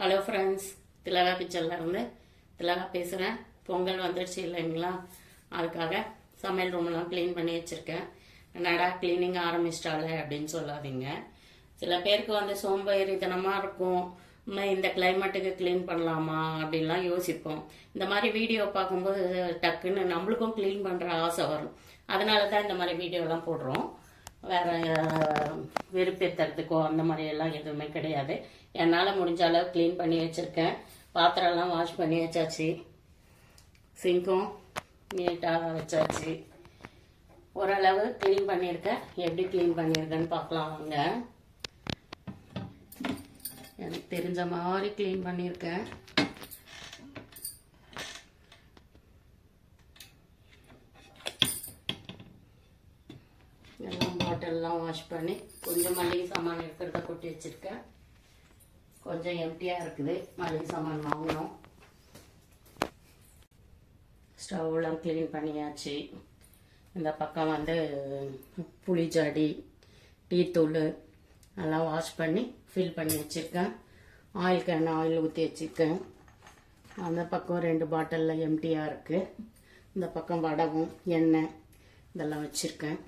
Hello friends, திலகா கிச்சன்லேருந்து திலகா பேசுகிறேன். பொங்கல் வந்துடுச்சு இல்லைங்களா, அதுக்காக சமையல் ரூமெல்லாம் க்ளீன் பண்ணி வச்சுருக்கேன். என்னடா க்ளீனிங் ஆரம்பிச்சிட்டாலே அப்படின்னு சொல்லாதீங்க. சில பேருக்கு வந்து சோம்பேறித்தனமாக இருக்கும். இந்த கிளைமேட்டுக்கு க்ளீன் பண்ணலாமா அப்படின்லாம் யோசிப்போம். இந்த மாதிரி வீடியோ பார்க்கும்போது டக்குன்னு நம்மளுக்கும் க்ளீன் பண்ணுற ஆசை வரும். அதனால தான் இந்த மாதிரி வீடியோலாம் போடுறோம். வேறு வெறுப்பேற்றுறதுக்கோ அந்த மாதிரியெல்லாம் எதுவுமே கிடையாது. என்னால் முடிஞ்ச அளவு க்ளீன் பண்ணி வச்சுருக்கேன். பாத்திரம்லாம் வாஷ் பண்ணி வச்சாச்சு. சிங்க்கும் நீட்டாக வச்சாச்சு. ஓரளவு க்ளீன் பண்ணியிருக்கேன். எப்படி க்ளீன் பண்ணியிருக்கேன்னு பார்க்கலாம் வாங்க. எனக்கு தெரிஞ்ச மாதிரி க்ளீன் பண்ணியிருக்கேன். எல்லாம் பாட்டிலெலாம் வாஷ் பண்ணி கொஞ்சம் மளிகை சாமான் இருக்கிறத கொட்டி வச்சுருக்கேன். கொஞ்சம் எம்டியாக இருக்குது. மளிகை சாமான் வாங்கணும். ஸ்டவ்லாம் க்ளீன் பண்ணியாச்சு. இந்த பக்கம் வந்து புளி ஜாடி, டீத்தூள் எல்லாம் வாஷ் பண்ணி ஃபில் பண்ணி வச்சுருக்கேன். ஆயில் கேன் ஆயில் ஊற்றி வச்சுருக்கேன். அந்த பக்கம் 2 பாட்டிலில் எம்டியாக இருக்குது. இந்த பக்கம் வடகம், எண்ணெய் இதெல்லாம் வச்சுருக்கேன்.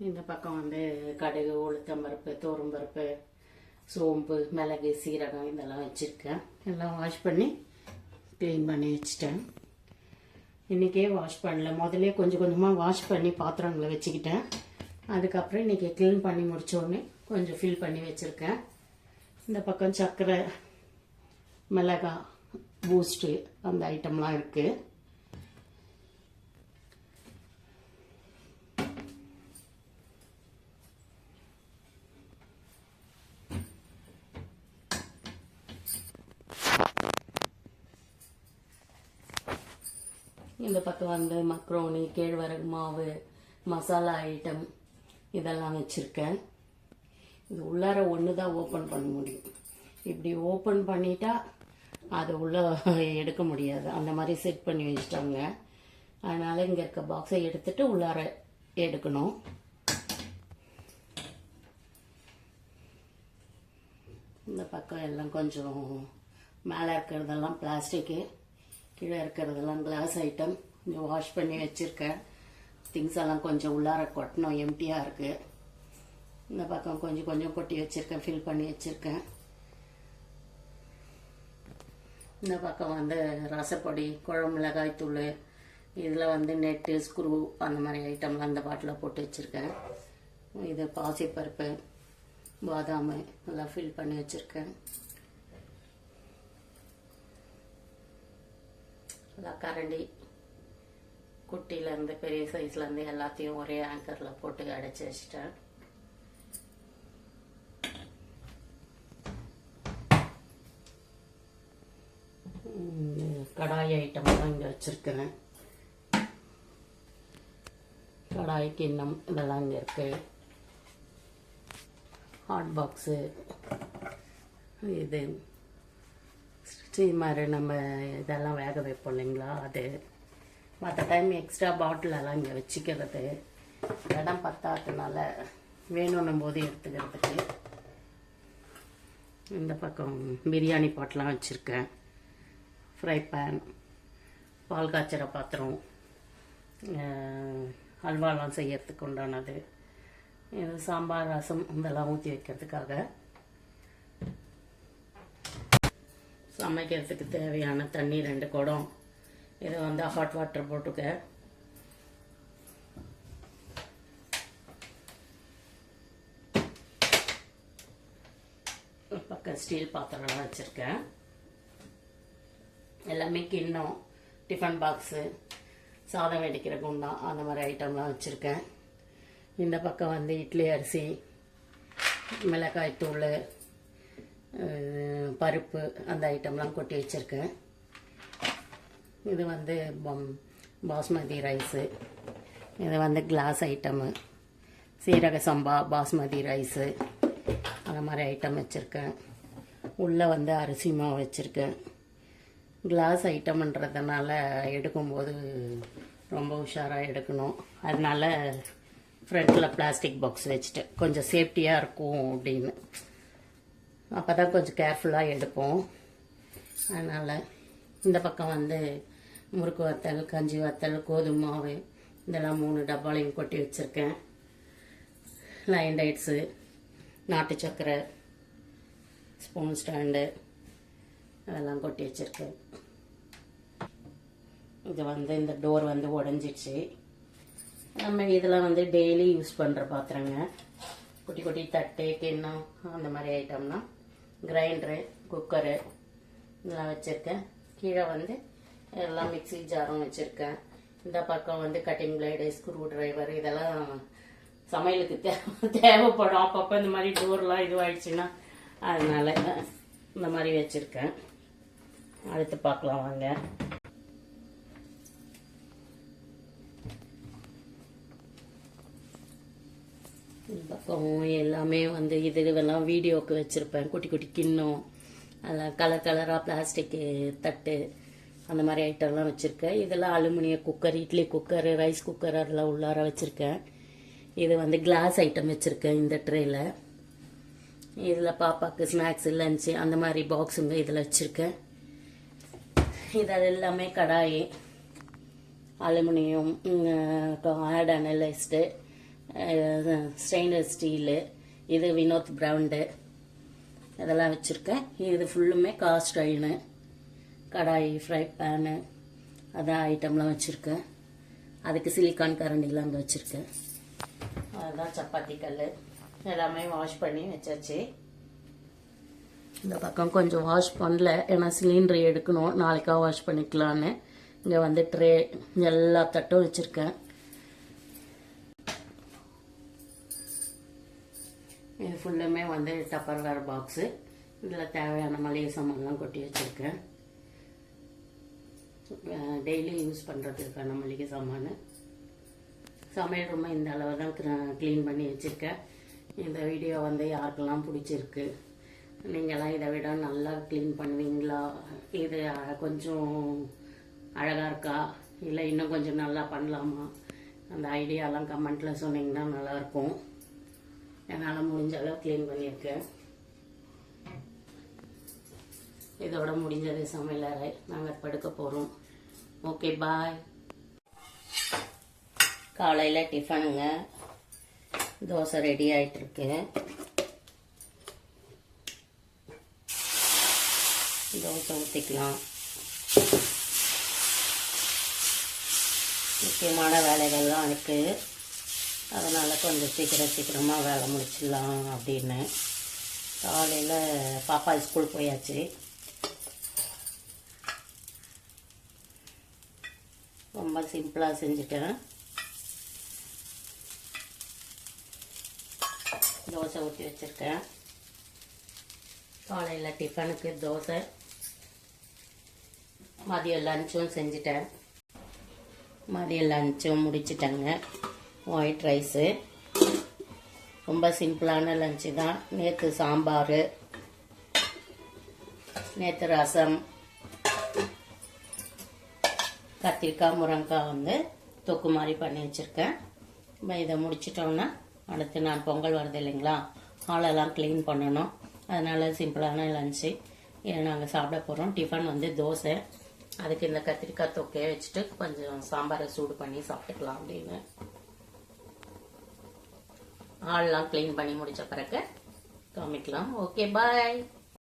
இந்த பக்கம் வந்து கடுகு, உளுத்தம்பருப்பு, தோரம்பருப்பு, சோம்பு, மிளகு, சீரகம் இதெல்லாம் வச்சுருக்கேன். எல்லாம் வாஷ் பண்ணி க்ளீன் பண்ணி வச்சுட்டேன். இன்றைக்கே வாஷ் பண்ணல, முதலே கொஞ்சம் கொஞ்சமாக வாஷ் பண்ணி பாத்திரங்களை வச்சுக்கிட்டேன். அதுக்கப்புறம் இன்றைக்கி க்ளீன் பண்ணி முடித்தோடனே கொஞ்சம் ஃபில் பண்ணி வச்சுருக்கேன். இந்த பக்கம் சர்க்கரை, மிளகாய், பூஸ்ட்டு அந்த ஐட்டம்லாம் இருக்குது. இந்த பக்கம் வந்து மக்ரோனி, கேழ்வரகு மாவு, மசாலா ஐட்டம் இதெல்லாம் வச்சுருக்கேன். இது உள்ளார ஒன்று தான் ஓப்பன் பண்ண முடியும். இப்படி ஓப்பன் பண்ணிட்டா அது உள்ளே எடுக்க முடியாது. அந்த மாதிரி செட் பண்ணி வச்சுட்டாங்க. அதனால் இங்கே இருக்க பாக்ஸை எடுத்துகிட்டு உள்ளார எடுக்கணும். இந்த பக்கம் எல்லாம் கொஞ்சம் மேலே இருக்கிறதெல்லாம் பிளாஸ்டிக்கு, கீழே இருக்கிறதெல்லாம் கிளாஸ் ஐட்டம். கொஞ்சம் வாஷ் பண்ணி வச்சுருக்கேன். திங்ஸ் எல்லாம் கொஞ்சம் உள்ளார கொட்டணும், எம்டியாக இருக்குது. இந்த பக்கம் கொஞ்சம் கொஞ்சம் கொட்டி வச்சுருக்கேன், ஃபில் பண்ணி வச்சுருக்கேன். இந்த பக்கம் வந்து ரசப்பொடி, குழம்பு மிளகாய் தூள், இதில் வந்து நெட்டு, ஸ்க்ரூ அந்த மாதிரி ஐட்டம்லாம் இந்த பாட்டில் போட்டு வச்சுருக்கேன். இது பாசிப்பருப்பு, பாதாம் எல்லாம் ஃபில் பண்ணி வச்சுருக்கேன். எல்லாம் கரண்டி, குட்டிலேருந்து பெரிய சைஸ்லேருந்து எல்லாத்தையும் ஒரே ஆங்கரில் போட்டு அடைச்சி வச்சிட்டேன். கடாய் ஐட்டம்லாம் இங்கே வச்சுருக்கிறேன். கடாய், கிண்ணம் இதெல்லாம் இங்கே இருக்குது. ஹாட் பாக்ஸு, இது ஸ்டீமரு, நம்ம இதெல்லாம் வேக வைப்போம் இல்லைங்களா அது. மற்ற டைம் எக்ஸ்ட்ரா பாட்டிலெல்லாம் இங்கே வச்சுக்கிறது. இடம் பத்தாததுனால வேணும்னும் போது எடுத்துக்கிறதுக்கு. இந்த பக்கம் பிரியாணி பாட்டெலாம் வச்சுருக்கேன். ஃப்ரை பேன், பால் காய்ச்சற பாத்திரம், அல்வாலாம் செய்யறதுக்கு உண்டானது. இது சாம்பார், ரசம் இதெல்லாம் ஊற்றி வைக்கிறதுக்காக. சமைக்கிறதுக்கு தேவையான தண்ணி 2 குடம். இது வந்து ஹாட் வாட்டர் போட்டுக்க. பக்கம் ஸ்டீல் பாத்திரம்லாம் வச்சுருக்கேன். எல்லாமே கிண்ணம், டிஃபன் பாக்ஸு, சாதம் வெடிக்கிற குண்டான் அந்த மாதிரி ஐட்டம்லாம் வச்சுருக்கேன். இந்த பக்கம் வந்து இட்லி அரிசி, மிளகாய் தூள், பருப்பு அந்த ஐட்டம்லாம் கொட்டி வச்சுருக்கேன். இது வந்து பாஸ்மதி ரைஸு. இது வந்து கிளாஸ் ஐட்டமு, சீரக சம்பா, பாஸ்மதி ரைஸு அந்த மாதிரி ஐட்டம் வச்சுருக்கேன். உள்ளே வந்து அரிசி மாவு வச்சுருக்கேன். கிளாஸ் ஐட்டம்ன்றதுனால எடுக்கும்போது ரொம்ப உஷாராக எடுக்கணும். அதனால் ஃப்ரண்ட்டில் பிளாஸ்டிக் பாக்ஸ் வச்சுட்டேன், கொஞ்சம் சேஃப்டியாக இருக்கும் அப்படின்னு. அப்போ தான் கொஞ்சம் கேர்ஃபுல்லாக எடுப்போம். அதனால் இந்த பக்கம் வந்து முறுக்கு வத்தல், கஞ்சி வத்தல், கோதுமை மாவு இதெல்லாம் 3 டப்பாலையும் கொட்டி வச்சுருக்கேன். லைன் டேட்ஸு, நாட்டு சக்கரை, ஸ்பூன் ஸ்டாண்டு அதெல்லாம் கொட்டி வச்சுருக்கேன். இது வந்து இந்த டோர் வந்து உடஞ்சிடுச்சு. நம்ம இதில் வந்து டெய்லி யூஸ் பண்ணுற பாத்திரங்க, குட்டி குட்டி தட்டு, கிண்ணம் அந்த மாதிரி ஐட்டம்னா கிரைண்டரு, குக்கரு இதெல்லாம் வச்சுருக்கேன். கீழே வந்து எல்லாம் மிக்ஸி ஜாரும் வச்சுருக்கேன். இந்த பக்கம் வந்து கட்டிங் பிளேடு, ஸ்க்ரூ டிரைவர் இதெல்லாம் சமையலுக்கு தேவைப்படும். அப்பப்போ இந்த மாதிரி டோர்லாம் இதுவாகிடுச்சுன்னா அதனால இந்த மாதிரி வச்சுருக்கேன். அடுத்து பார்க்கலாம் வாங்க. இந்த பக்கம் எல்லாமே வந்து இதெல்லாம் வீடியோவுக்கு வச்சுருப்பேன். குட்டி குட்டி கிண்ணம், அதில் கலர் கலராக பிளாஸ்டிக்கு தட்டு அந்த மாதிரி ஐட்டம்லாம் வச்சுருக்கேன். இதெல்லாம் அலுமினிய cooker, idli cooker, rice cooker அதெல்லாம் உள்ளார வச்சுருக்கேன். இது வந்து கிளாஸ் ஐட்டம் வச்சுருக்கேன் இந்த ட்ரேயில். இதில் பாப்பாவுக்கு ஸ்நாக்ஸு, லஞ்சு அந்த மாதிரி பாக்ஸுங்க இதில் வச்சுருக்கேன். இது எல்லாமே கடாயி, aluminium, hard anodised, stainless steel, இது வினோத் பிராண்டு இதெல்லாம் வச்சுருக்கேன். இது ஃபுல்லுமே காஸ்ட் அயனு, கடாயி, ஃப்ரை பேனு அதான் ஐட்டம்லாம் வச்சுருக்கேன். அதுக்கு சிலிக்கான் கரண்டிலாம் அங்கே வச்சுருக்கேன். அதுதான் சப்பாத்தி கல் எல்லாமே வாஷ் பண்ணி வச்சாச்சு. இந்த பக்கம் கொஞ்சம் வாஷ் பண்ணல, ஏன்னா சிலிண்டர் எடுக்கணும், நாளைக்காக வாஷ் பண்ணிக்கலான்னு. இங்கே வந்து ட்ரே எல்லா தட்டும் வச்சுருக்கேன். இது ஃபுல்லுமே வந்து டப்பர்வேர் பாக்ஸு. இதில் தேவையான மளிகை சாமான்லாம் கொட்டி வச்சுருக்கேன். டெய்லி யூஸ் பண்ணுறதுக்கான மளிகை சாமான். சமையல் ரூமை இந்த அளவு தான் க்ளீன் பண்ணி வச்சுருக்கேன். இந்த வீடியோ வந்து யாருக்கெல்லாம் பிடிச்சிருக்கு, நீங்களாம் இதை விட நல்லா க்ளீன் பண்ணுவீங்களா, இது கொஞ்சம் அழகாக இருக்கா, இல்லை இன்னும் கொஞ்சம் நல்லா பண்ணலாமா, அந்த ஐடியாலாம் கமெண்ட்டில் சொன்னீங்கன்னா நல்லாயிருக்கும். என்னால் முடிஞ்ச அளவு க்ளீன் பண்ணியிருக்கேன். இதோட முடிஞ்சது சமையலறை. நாங்கள் படுக்க போகிறோம். ஓகே, பாய். காலையில் டிஃபனுங்க, தோசை ரெடி ஆகிட்டுருக்கு. தோசை ஊற்றிக்கலாம். முக்கியமான வேலைகள்லாம் இருக்குது, அதனால் கொஞ்சம் சீக்கிரமாக வேலை முடிச்சிடலாம் அப்படின்னு. காலையில் பாப்பா ஸ்கூல் போயாச்சு. ரொம்ப சிம்பிளாக செஞ்சுட்டேன். தோசை ஊற்றி வச்சுருக்கேன். காலையில் டிஃபனுக்கு தோசை, மதியம் லஞ்சும் செஞ்சுட்டேன். மதியம் லஞ்சும் முடிச்சிட்டேங்க. ஒயிட் ரைஸு, ரொம்ப சிம்பிளான லஞ்சு தான். நேற்று சாம்பார், நேற்று ரசம், கத்திரிக்காய் முருங்கைக்காய் வந்து தொக்கு மாதிரி பண்ணி வச்சுருக்கேன். இதை முடிச்சிட்டோன்னா அடுத்து நான் பொங்கல் வருது இல்லைங்களா, ஹாலெல்லாம் க்ளீன் பண்ணணும். அதனால் சிம்பிளான லஞ்சு இதை நாங்கள் சாப்பிட போகிறோம். டிஃபன் வந்து தோசை, அதுக்கு இந்த கத்திரிக்காய் தொக்கையை வச்சுட்டு கொஞ்சம் சாம்பாரை சூடு பண்ணி சாப்பிட்டுக்கலாம் அப்படின்னு. ஹாலெலாம் க்ளீன் பண்ணி முடித்த பிறகு காமிக்கலாம். ஓகே, பாய்.